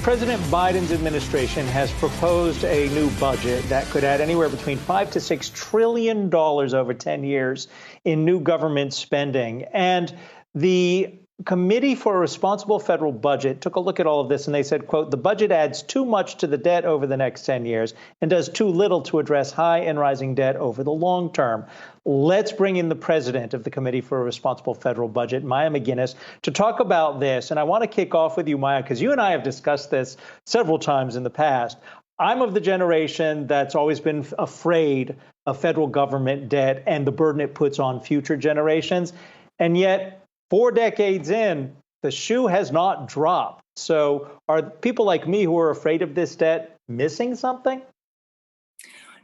President Biden's administration has proposed a new budget that could add anywhere between $5 to $6 trillion over 10 years in new government spending. And the Committee for a Responsible Federal Budget took a look at all of this and they said, quote, the budget adds too much to the debt over the next 10 years and does too little to address high and rising debt over the long term. Let's bring in the president of the Committee for a Responsible Federal Budget, Maya McGuinness, to talk about this. And I want to kick off with you, Maya, because you and I have discussed this several times in the past. I'm of the generation that's always been afraid of federal government debt and the burden it puts on future generations. And yet, 4 decades in, the shoe has not dropped. So are people like me who are afraid of this debt missing something?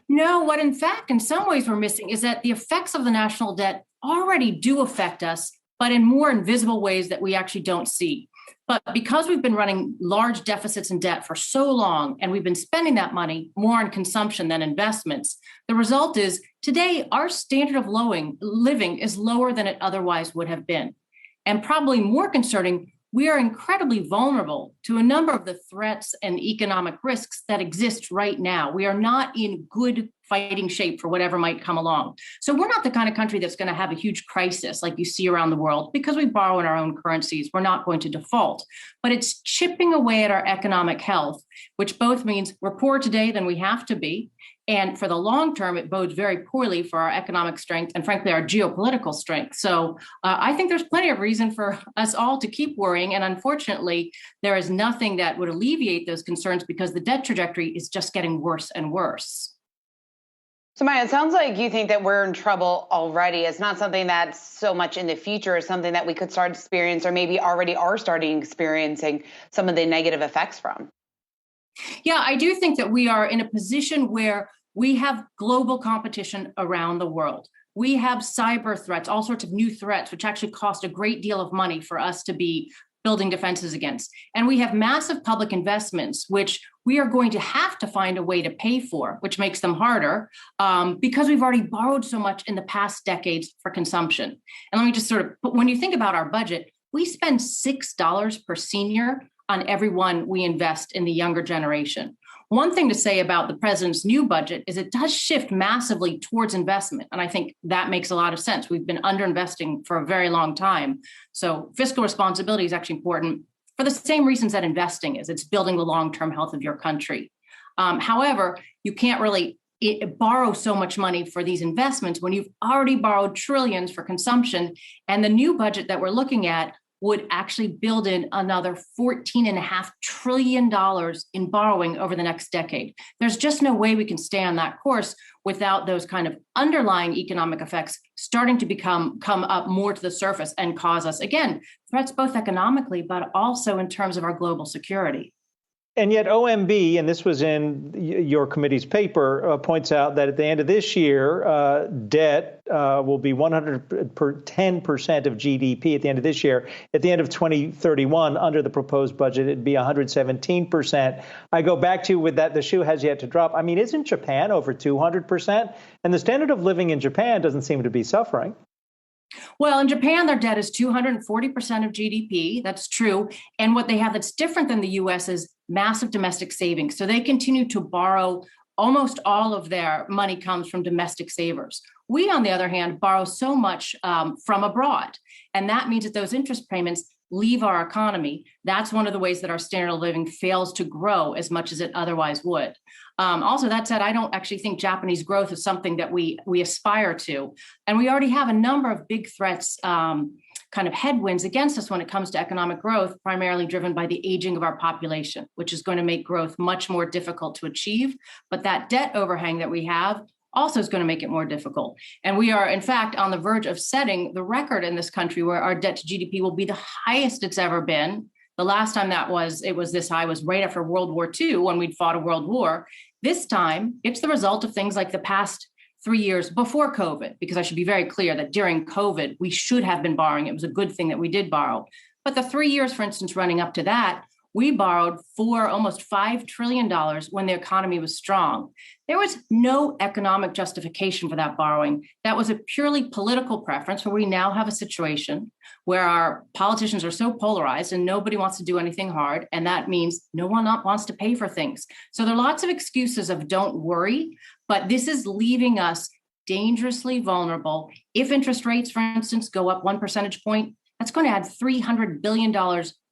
No, what in fact, in some ways we're missing is that the effects of the national debt already do affect us, but in more invisible ways that we actually don't see. But because we've been running large deficits in debt for so long, and we've been spending that money more on consumption than investments, the result is today our standard of living is lower than it otherwise would have been. And probably more concerning, we are incredibly vulnerable to a number of the threats and economic risks that exist right now. We are not in good fighting shape for whatever might come along. So we're not the kind of country that's going to have a huge crisis like you see around the world because we borrow in our own currencies. We're not going to default, but it's chipping away at our economic health, which both means we're poorer today than we have to be. And for the long term, it bodes very poorly for our economic strength and, frankly, our geopolitical strength. So I think there's plenty of reason for us all to keep worrying. And unfortunately, there is nothing that would alleviate those concerns because the debt trajectory is just getting worse and worse. So, Maya, it sounds like you think that we're in trouble already. It's not something that's so much in the future. It's something that we could start to experience or maybe already are starting experiencing some of the negative effects from. Yeah, I do think that we are in a position where we have global competition around the world. We have cyber threats, all sorts of new threats, which actually cost a great deal of money for us to be building defenses against. And we have massive public investments, which we are going to have to find a way to pay for, which makes them harder because we've already borrowed so much in the past decades for consumption. And let me just when you think about our budget, we spend $6 per senior on everyone we invest in the younger generation. One thing to say about the president's new budget is it does shift massively towards investment. And I think that makes a lot of sense. We've been underinvesting for a very long time. So fiscal responsibility is actually important for the same reasons that investing is. It's building the long-term health of your country. However, you can't really borrow so much money for these investments when you've already borrowed trillions for consumption. And the new budget that we're looking at would actually build in another $14.5 trillion in borrowing over the next decade. There's just no way we can stay on that course without those kind of underlying economic effects starting to come up more to the surface and cause us, again, threats both economically, but also in terms of our global security. And yet OMB, and this was in your committee's paper, points out that at the end of this year, debt will be 110% of GDP at the end of this year. At the end of 2031, under the proposed budget, it'd be 117%. I go back to with that, the shoe has yet to drop. I mean, isn't Japan over 200%? And the standard of living in Japan doesn't seem to be suffering. Well, in Japan, their debt is 240% of GDP. That's true. And what they have that's different than the U.S. is massive domestic savings. So they continue to borrow. Almost all of their money comes from domestic savers. We, on the other hand, borrow so much from abroad. And that means that those interest payments leave our economy. That's one of the ways that our standard of living fails to grow as much as it otherwise would. Also, that said, I don't actually think Japanese growth is something that we aspire to. And we already have a number of big threats, kind of headwinds against us when it comes to economic growth, primarily driven by the aging of our population, which is going to make growth much more difficult to achieve. But that debt overhang that we have also is going to make it more difficult. And we are, in fact, on the verge of setting the record in this country where our debt to GDP will be the highest it's ever been. The last time it was this high was right after World War II when we'd fought a world war. This time, it's the result of things like the past 3 years before COVID, because I should be very clear that during COVID, we should have been borrowing. It was a good thing that we did borrow. But the 3 years, for instance, running up to that we borrowed for almost $5 trillion when the economy was strong. There was no economic justification for that borrowing. That was a purely political preference where we now have a situation where our politicians are so polarized and nobody wants to do anything hard. And that means no one wants to pay for things. So there are lots of excuses of don't worry, but this is leaving us dangerously vulnerable. If interest rates, for instance, go up 1 percentage point, that's going to add $300 billion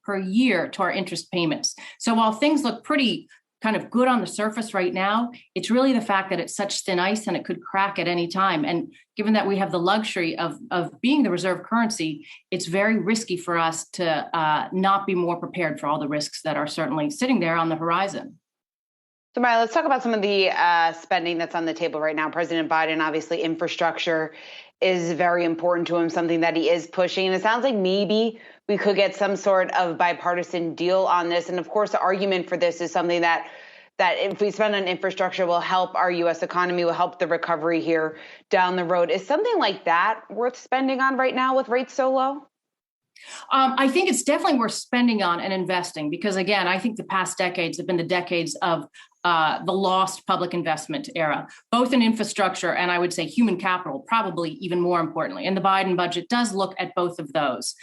per year to our interest payments. So while things look pretty kind of good on the surface right now, it's really the fact that it's such thin ice and it could crack at any time. And given that we have the luxury of being the reserve currency, it's very risky for us to not be more prepared for all the risks that are certainly sitting there on the horizon. So Maya, let's talk about some of the spending that's on the table right now. President Biden, obviously infrastructure is very important to him, something that he is pushing. And it sounds like maybe we could get some sort of bipartisan deal on this. And of course, the argument for this is something that if we spend on infrastructure will help our U.S. economy, will help the recovery here down the road. Is something like that worth spending on right now with rates so low? I think it's definitely worth spending on and investing because, again, I think the past decades have been the decades of the lost public investment era, both in infrastructure and I would say human capital, probably even more importantly. And the Biden budget does look at both of those.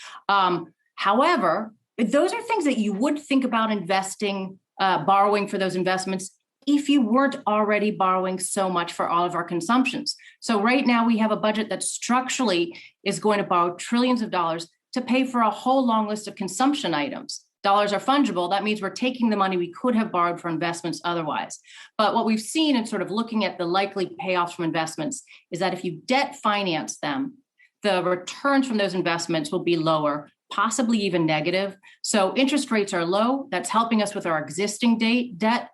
However, those are things that you would think about investing, borrowing for those investments if you weren't already borrowing so much for all of our consumptions. So right now we have a budget that structurally is going to borrow trillions of dollars to pay for a whole long list of consumption items. Dollars are fungible. That means we're taking the money we could have borrowed for investments otherwise. But what we've seen in sort of looking at the likely payoffs from investments is that if you debt finance them, the returns from those investments will be lower, possibly even negative. So interest rates are low. That's helping us with our existing debt.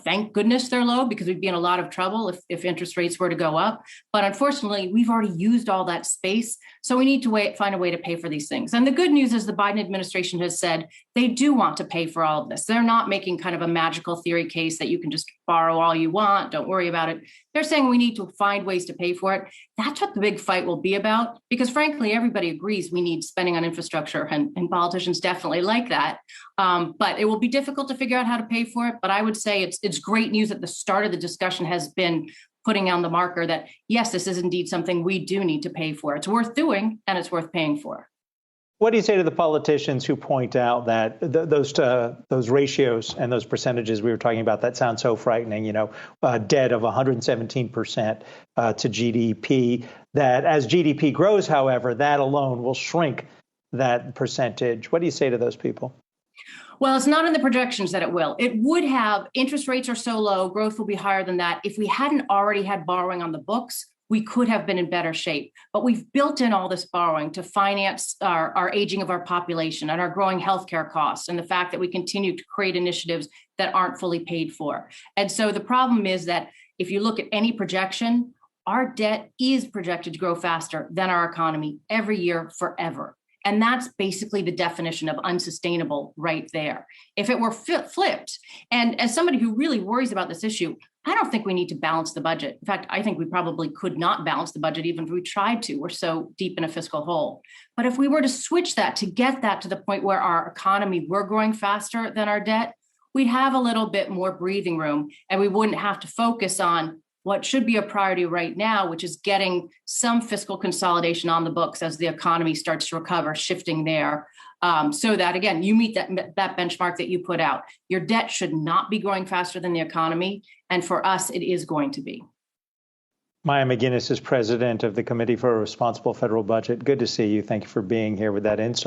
Thank goodness they're low because we'd be in a lot of trouble if interest rates were to go up. But unfortunately, we've already used all that space. So we need to find a way to pay for these things. And the good news is the Biden administration has said they do want to pay for all of this. They're not making kind of a magical theory case that you can just borrow all you want. Don't worry about it. They're saying we need to find ways to pay for it. That's what the big fight will be about, because frankly, everybody agrees we need spending on infrastructure and politicians definitely like that. But it will be difficult to figure out how to pay for it. But I would say it's great news at the start of the discussion has been putting on the marker that, yes, this is indeed something we do need to pay for. It's worth doing and it's worth paying for. What do you say to the politicians who point out that those ratios and those percentages we were talking about, that sound so frightening, debt of 117% to GDP, that as GDP grows, however, that alone will shrink that percentage. What do you say to those people? Well, it's not in the projections that it will. It would have. Interest rates are so low, growth will be higher than that. If we hadn't already had borrowing on the books, we could have been in better shape. But we've built in all this borrowing to finance our aging of our population and our growing healthcare costs and the fact that we continue to create initiatives that aren't fully paid for. And so the problem is that if you look at any projection, our debt is projected to grow faster than our economy every year forever. And that's basically the definition of unsustainable right there. If it were flipped, and as somebody who really worries about this issue, I don't think we need to balance the budget. In fact, I think we probably could not balance the budget even if we tried to. We're so deep in a fiscal hole. But if we were to switch that to get that to the point where our economy were growing faster than our debt, we'd have a little bit more breathing room and we wouldn't have to focus on what should be a priority right now, which is getting some fiscal consolidation on the books as the economy starts to recover, shifting there. So that, again, you meet that benchmark that you put out. Your debt should not be growing faster than the economy. And for us, it is going to be. Maya McGuinness is president of the Committee for a Responsible Federal Budget. Good to see you. Thank you for being here with that insight.